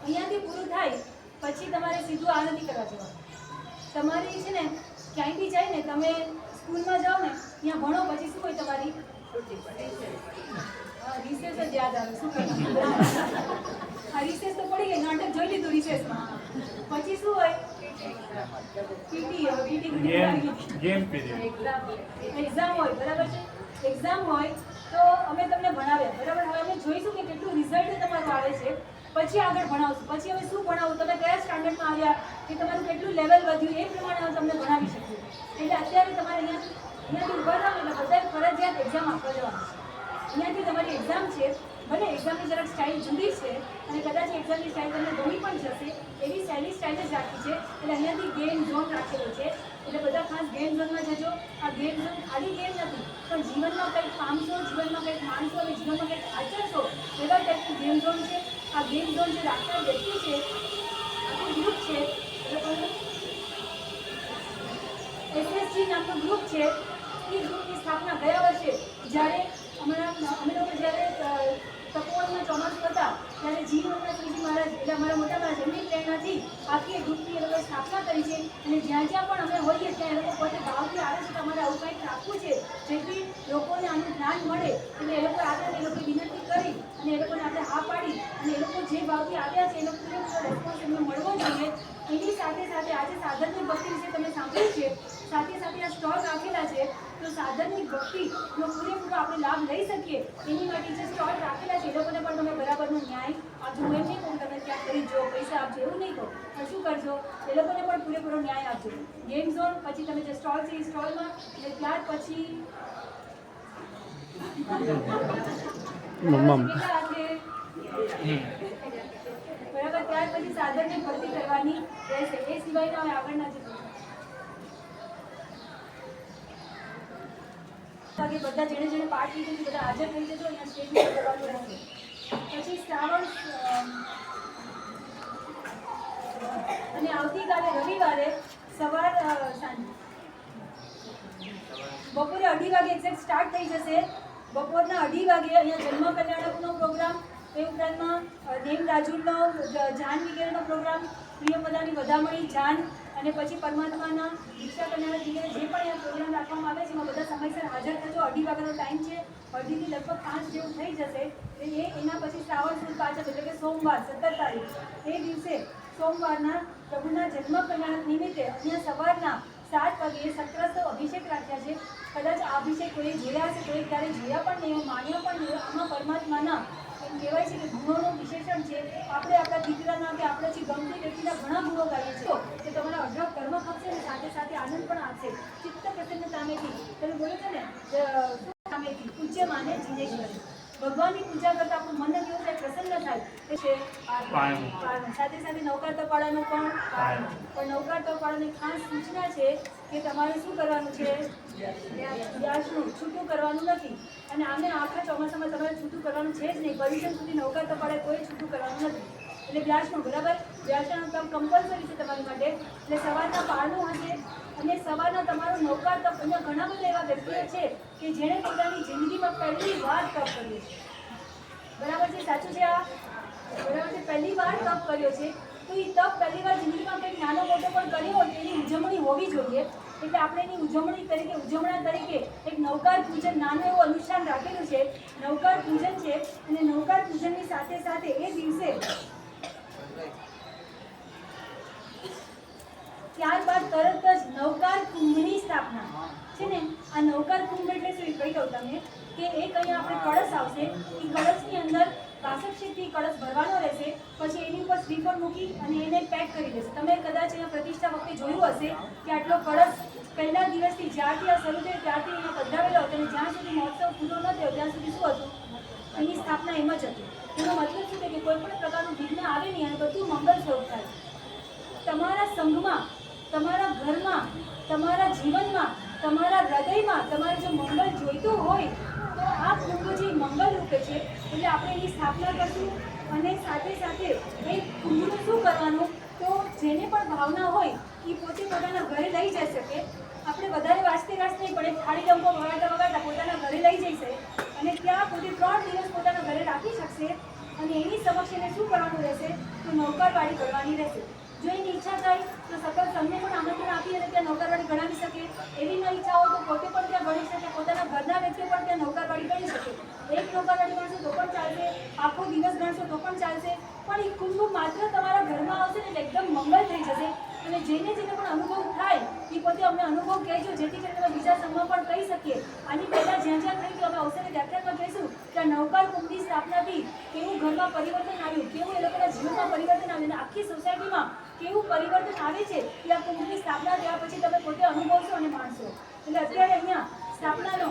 અહીંયાથી પૂરું થાય પછી તમારે સીધું આ નથી કરવા જવાનું. તમારે છે ને ક્યાંય બી જાય ને, તમે સ્કૂલમાં જાઓ ને ત્યાં ભણો, પછી શું હોય તમારી રિસેસ જ યાદ આવે. શું કરવાનું? આ રિસેસ તો પડી ગઈ, નાટક જોઈ લીધું રિસેસમાં. પછી શું હોય? પીટી એક્ઝામ હોય. બરાબર છે? એક્ઝામ હોય તો અમે તમને ભણાવ્યા. બરાબર? હવે અમે જોઈશું કે કેટલું રિઝલ્ટ તમારું આવે છે, પછી આગળ ભણાવશું. પછી હવે શું ભણાવું, તમે કયા સ્ટાન્ડર્ડમાં આવ્યા, કે તમારું કેટલું લેવલ વધ્યું, એ પ્રમાણે અમે તમને ભણાવી શકીએ. એટલે અત્યારે તમારે અહીંયાથી ઉભા થાવ એટલે બધાએ ફરજિયાત એક્ઝામ આપવા જવાનું છે. અહીંયાથી તમારી એક્ઝામ છે, ભલે એક્ઝામની જરાક સ્ટાઇલ જુદી છે અને કદાચ એક્ઝામની સ્ટાઇલ તમને ગમી પણ જશે, એવી સહેલી સ્ટાઇલ જ રાખી છે. એટલે અહીંયાથી ગેમ ઝોન રાખેલો છે, એટલે બધા ખાસ ગેમ ઝોનમાં જજો. આ ગેમ ઝોન ખાલી ગેમ નથી, પણ જીવનમાં કંઈક પામશો, જીવનમાં કંઈક માનશો અને જીવનમાં કંઈક આચરશો, એવા ટાઈપની ગેમ ઝોન છે. આ ગેમ ઝોન જે રાખનાર વ્યક્તિ છે, આખું ગ્રુપ છે, એ લોકોનું SSG નામનું ગ્રુપ છે. એ ગ્રુપની સ્થાપના ગયા વર્ષે જ્યારે અમે લોકો જ્યારે તપોવનમાં ચોમાસું હતા ત્યારે જીવનના શ્રીજી મહારાજ એટલે અમારા મોટા મહારાજ એમની પ્રેરણાથી આખી એ ગ્રુપની એ લોકોએ સ્થાપના કરી છે. અને જ્યાં જ્યાં પણ અમે હોઈએ ત્યાં એ લોકો પોતે ભાવથી આવે છે કે અમારે આવું કંઈક રાખવું છે જેથી લોકોને આનું જ્ઞાન મળે. એટલે એ લોકો આવ્યા, એ લોકોએ વિનંતી કરી અને એ લોકોને આપણે હા પાડી અને એ લોકો જે ભાવથી આવ્યા છે એ લોકો રેસ્પોન્સ એમને મળવો જોઈએ. એની સાથે સાથે આજે સાધનની ભક્તિ વિશે તમે સાંભળ્યું છે, સાથે સાથે આ સ્ટોલ રાખેલા છે, તો સાધનની ભક્તિનો પૂરેપૂરો આપણે લાભ લઈ શકીએ એની માટે જે સ્ટોલ રાખેલા છે એ લોકોને પણ તમે બરાબરનો ન્યાય આપજો. હું એમ નહીં કહું તમે ત્યાં ખરીદજો, પૈસા આપજો, એવું નહીં કહું, પણ શું કરજો, એ લોકોને પણ પૂરેપૂરો ન્યાય આપજો. ગેમ ઝોન પછી તમે જે સ્ટોલ છે એ સ્ટોલમાં, એટલે ત્યાર પછી બરાબર, ત્યાર પછી સાધનની ભરતી કરવાની રહેશે. એ સિવાયના હવે આગળના જે બધા જેણે પાર્ટ લીધું છે બધા હાજર થઈ જજો. અહીંયા સ્ટેજ પર કરવાનું રહેશે. પછી શ્રાવણ અને આવતીકાલે રવિવારે સવાર બપોરે 2:30 વાગે એક્ઝેક્ટ સ્ટાર્ટ થઈ જશે. બપોરના 2:30 વાગે અહીંયા જન્મ કલ્યાણકનો પ્રોગ્રામ, એ ઉપરાંતમાં નેમ રાજુલનો જાન વગેરેનો પ્રોગ્રામ, પ્રિયપદાની વધામણી, જાન અને પછી પરમાત્માના દીક્ષા કલ્યાણ વગેરે જે પણ અહીંયા પ્રોગ્રામ રાખવામાં આવે છે એમાં બધા સમયસર હાજર થજો. 2:30 વાગ્યાનો ટાઈમ છે, 2:30 થી લગભગ 5 જેવું થઈ જશે. એના પછી શ્રાવણ સુદ પાછળ એટલે કે સોમવાર 17 તારીખ એ દિવસે સોમવારના પ્રભુના જન્મ કલ્યાણ નિમિત્તે અહીંયા સવારના 7 વાગે સત્રસ્થ અભિષેક રાખ્યા છે. કદાચ આ અભિષેક કોઈ જોયા હશે, કોઈ ક્યારે જોયા પણ નહીં, માન્યા પણ નહીં. આમાં પરમાત્માના એમ કહેવાય છે કે ગુણોનું વિશેષણ છે. આપણે આપણા દીકરાના કે આપણે જે ગમતી વ્યક્તિના ઘણા ગુણો ગાઈએ છીએ કે તમારા અઢળક કર્મ ખપશે અને સાથે સાથે આનંદ પણ આપશે. ચિત્ત પ્રસન્નતામેથી તમે બોલો છો ને સામેથી પૂજ્ય માને જીનેશ્વરી. ભગવાનની પૂજા કરતા આપણું મન કેવું થાય, પ્રસન્ન થાય એ છે સાથે સાથે નવકાર તપાડાનું પણ નવકાર તપાડાની ખાસ સૂચના છે કે તમારે શું કરવાનું છે, વ્યાસનું છૂટું કરવાનું નથી. અને આને આખા ચોમાસામાં તમારે છૂટું કરવાનું છે જ નહીં. પરમિશન સુધી નવકાર તપાડે કોઈ છૂટું કરવાનું નથી. એટલે વ્યાસનું બરાબર, વ્યાસનું કામ કમ્પલસરી છે તમારી માટે. એટલે સવારના પારનું હશે અને સવારના તમારું નવકાર તપ. અહીંયા ઘણા બધા એવા વ્યક્તિઓ છે કે જેણે પોતાની જિંદગીમાં પહેલી વાર તપ કર્યો છે. બરાબર છે, સાચું છે આ? બરાબર છે, પહેલી વાર તપ કર્યો છે. તો એ તપ પહેલી વાર જિંદગીમાં કંઈક નાનો મોટો પણ કર્યો હોય એની ઉજવણી હોવી જોઈએ. એટલે આપણે એની ઉજવણી તરીકે, ઉજવણા તરીકે એક નવકાર પૂજન નાનું એવું અનુષ્ઠાન રાખેલું છે. નવકાર પૂજન છે અને નવકાર પૂજનની સાથે સાથે એ દિવસે ત્યારબાદ તરત જ નવકાર કુંભની સ્થાપના છે ને. આ નવકાર કુંભ એટલે શું, કહી દઉં તમને કે એક અહીંયા આપણે કળશ આવશે. એ કળશની અંદર 62 કળશ ભરવાનો રહેશે. પછી એની ઉપર શ્રીફળ મૂકી અને એને પેક કરી દેશે. તમે કદાચ અહીંયા પ્રતિષ્ઠા વખતે જોયું હશે કે આટલો કળશ પહેલા દિવસથી જ્યારથી આ શરૂ થયો ત્યારથી અહીંયા પધરાવેલો હતો અને જ્યાં સુધી મહોત્સવ પૂરો ન થયો ત્યાં સુધી શું હતું, એની સ્થાપના એમ જ હતી. એનો મતલબ શું છે કે કોઈ પણ પ્રકારનું વિઘ્ન આવે નહીં અને બધું મંગળ સ્વરૂપ થાય. તમારા સંઘમાં, તમારા ઘરમાં, તમારા જીવનમાં, તમારા હૃદયમાં તમારે જો મંગળ જોઈતું હોય તો આ કુંભજી મંગળ રૂપે છે. એટલે આપણે એની સ્થાપના કરશું અને સાથે સાથે એ કુંભનું શું કરવાનું, તો જેને પણ ભાવના હોય એ પોતે પોતાના ઘરે લઈ જઈ શકે. આપણે વધારે વાંચતે નહીં પણ એક થાળી ડંકો વગાડતા પોતાના ઘરે લઈ જઈશે અને ત્યાં પોતે 3 અને એની સમક્ષ એને શું કરવાનું રહેશે તો નૌકારવાળી કરવાની રહેશે. જો એની ઈચ્છા થાય તો સકલ સંઘને પણ આમંત્રણ આપી અને ત્યાં નૌકારવાળી ગણાવી શકે. એવી ન ઈચ્છા હોય તો પોતે પણ ત્યાં ગણી શકે, પોતાના ઘરના વ્યક્તિઓ પણ ત્યાં નૌકારવાળી ગણી શકે. એક નૌકારવાળી ગણશો તો પણ ચાલશે, આખો દિવસ ગણશો તો પણ ચાલશે, પણ એ કુંભ માત્ર તમારા ઘરમાં આવશે ને એટલે એકદમ મંગળ થઈ જશે. અને જેને પણ અનુભવ થાય એ પોતે અમને અનુભવ કહેજો, જેથી કરીને અમે બીજા સંઘમાં પણ કહી શકીએ. આની પહેલાં જ્યાં જ્યાં થઈ ગયું અમે અવસરે વ્યાખ્યાનમાં કહીશું કે આ નૌકાર કુંભની સ્થાપનાથી કેવું ઘરમાં પરિવર્તન આવ્યું, કેવું એ લોકોના જીવનમાં પરિવર્તન આવ્યું, અને આખી સોસાયટીમાં કેવું પરિવર્તન આવે છે એ આ કુંભની સ્થાપના થયા પછી તમે પોતે અનુભવશો અને માણશો. એટલે અત્યારે અહીંયા સ્થાપનાનો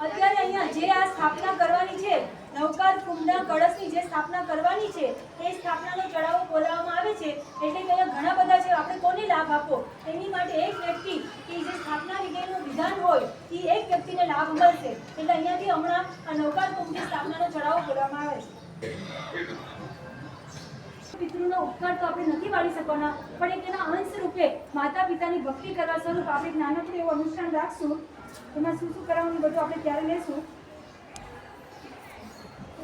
અત્યારે અહીંયા જે આ સ્થાપના કરવાની છે, નૌકાર કુંભના કળશની જે સ્થાપના કરવાની છે એ સ્થાપનાનો ચડાવો બોલાવવામાં આવે છે. એટલે કે અહીંયા ઘણા બધા છે, આપણે કોને લાભ આપો એની માટે એક વ્યક્તિ કે જે સ્થાપના વિધિનું વિધાન હોય એ એક વ્યક્તિને લાભ મળશે. એટલે અહીંયાથી હમણાં આ નૌકાર કુંભની સ્થાપનાનો ચડાવો બોલાવવામાં આવે છે. પિતૃનો ઉપકાર તો આપણે નથી વાળી શકવાના, પણ એક એના અંશ રૂપે માતા પિતાની ભક્તિ કરવા સ્વરૂપ આપણે એક નાનકડું એવું અનુષ્ઠાન રાખશું. એમાં શું શું કરાવવાનું બધું આપણે ત્યારે લેશું.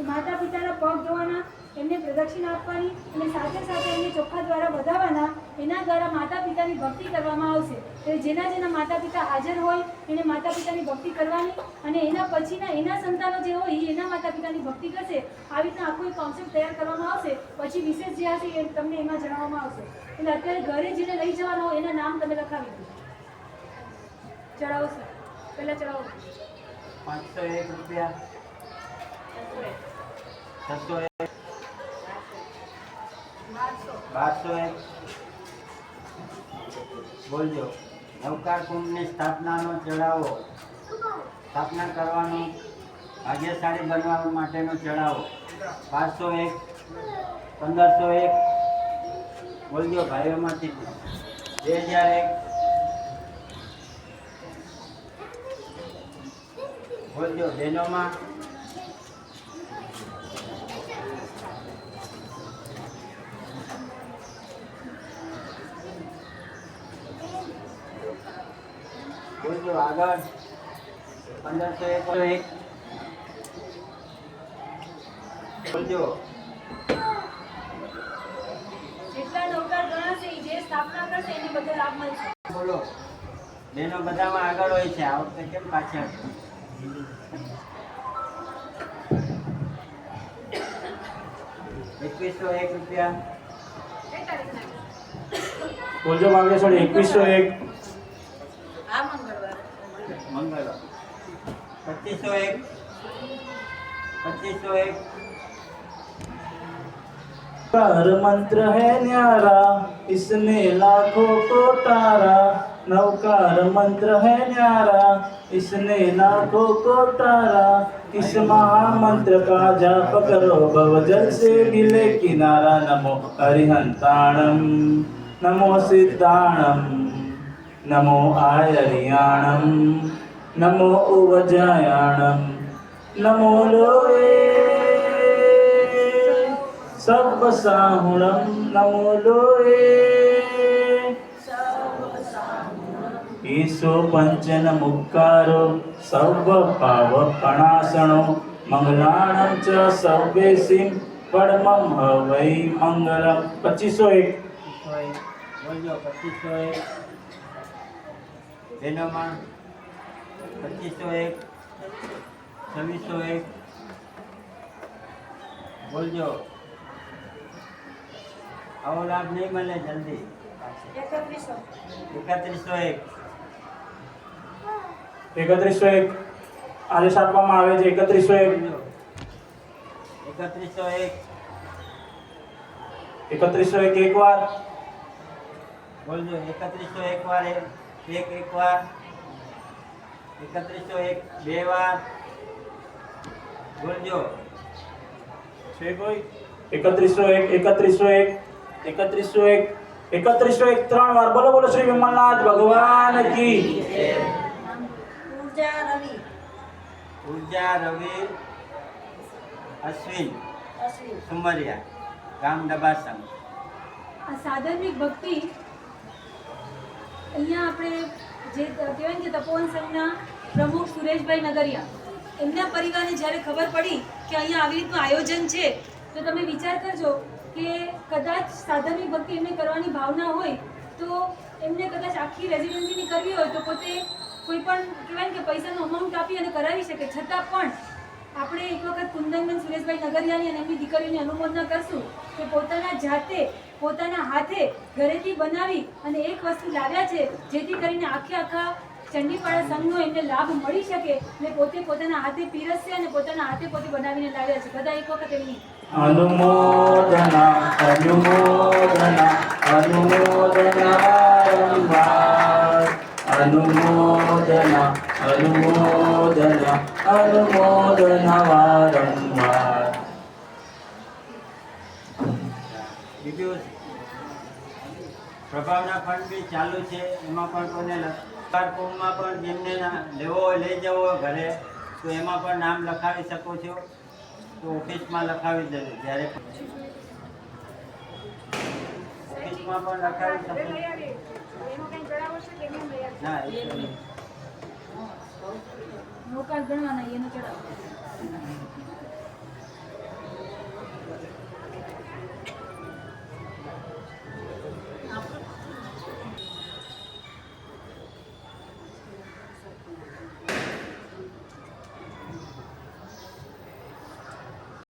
માતા પિતાના પગ ધોવાના, એમને પ્રદક્ષિણા આપવાની અને સાથે સાથે એમને ચોખા દ્વારા વધાવવાના. એના દ્વારા માતા પિતાની ભક્તિ કરવામાં આવશે. એટલે જેના જેના માતા પિતા હાજર હોય એને માતા પિતાની ભક્તિ કરવાની, અને એના પછીના એના સંતાનો જે હોય એના માતા પિતાની ભક્તિ કરશે. આવી રીતના આખો એક કોન્સેપ્ટ તૈયાર કરવામાં આવશે. પછી વિશેષ જે હશે એ તમને એમાં જણાવવામાં આવશે. એટલે અત્યારે ઘરે જેને લઈ જવાના હોય એના નામ તમે લખાવી દો. ચડાવો સર, પહેલાં ચડાવો. 501 રૂપિયા, 601, 1201. બોલજો. નૌકાર કુંભની સ્થાપનાનો ચડાવો, સ્થાપના કરવાનો, ભાગ્યશાળી બનવા માટેનો ચડાવો 501, 1501. બોલજો ભાઈઓમાંથી. 2001. બોલજો બહેનોમાં. બોલજો આગળ. 1501. બોલજો. જેટલા નૌકાર ગણાશે જે સ્થાપના કરશે એની બધે લાભ મળશે. બોલો. બહેનો બધામાં આગળ હોય છે, આ વખતે કેમ પાછળ? 2101 રૂપિયા. બોલજો ભાગ્યશાળી. 2101. મંગળવાર. 2501. 2501. नौकार मंत्र है न्यारा, इसने लाखों को तारा. नौकार मंत्र है न्यारा, इसने लाखों को तारा. इस महामंत्र का जाप करो, भव जल से मिले किनारा. नमो हरिहंताणम, नमो सिद्धाणम, नमो आयर्याणम, नमो उवजायाणम, नमो लोए सब साहुणम, नमो लोए ईशो पंचन मुक्कारो सर्व पाव प्रणाशनो. मंगलाणं च सर्वेसिं परमं हवै मंगलम. 2501. બોલજો 2501. બહેનોમાં 2501, 2601. બોલજો. આવો લાભ નહીં મળે જલ્દી. 3101. 3101 આદેશ આપવામાં આવે છે. 3101. 3101. 3101 એક વાર. બોલજો 3101 વાર. એક વાર. 3101 બે વાર. બોલજો. છે કોઈ? 3101 3101 3101 3101 ત્રણ વાર. બોલો બોલો શ્રી વિમલનાથ ભગવાન કી. ઉર્જા રવિ અશ્વિન સુમરિયા, ગામ ડબાસમ. આ સાધર્મિક ભક્તિ અહીંયા આપણે જે કહેવાય ને કે તપોવન સંઘના પ્રમુખ સુરેશભાઈ નગરિયા એમના પરિવારને જ્યારે ખબર પડી કે અહીંયા આવી રીતનું આયોજન છે, તો તમે વિચાર કરજો કે કદાચ સાધનની ભક્તિ એમને કરવાની ભાવના હોય તો એમને કદાચ આખી રેઝિડન્સીની કરવી હોય તો પોતે કોઈ પણ કહેવાય ને કે પૈસાનું અમાઉન્ટ આપી અને કરાવી શકે, છતાં પણ આપણે એક વખત કુંદનબેન સુરેશભાઈ નગરિયાની અને એમની દીકરીઓની અનુમોદના કરશું કે પોતાના જાતે પોતાના હાથે ઘરેથી બનાવી અને એક વસ્તુ લાવ્યા છે જેથી કરીને આખા ચંડીપાડા સંઘનો એમને લાભ મળી શકે ને પોતે પોતાના હાથે પીરસશે અને પોતાના હાથે પોતે બનાવીને લાવ્યા છે. બધા એક વખત એમની અનુમોદના અનુમોદના અનુમોદના વારંવાર અનુમોદના અનુમોદના અનુમોદના વારંવાર. બીજું પ્રભાવના ફંડ બી ચાલુ છે, એમાં પણ કોઈને લખાણમાં પણ જેમને લેવો હોય લઈ જવો હોય ઘરે તો એમાં પણ નામ લખાવી શકો છો, તો ઓફિસમાં લખાવી દેજો. જ્યારે ઓફિસમાં પણ લખાવી શકો. ના એ તો નહીં. નોકાર ગણવાના એનો ચડાવો.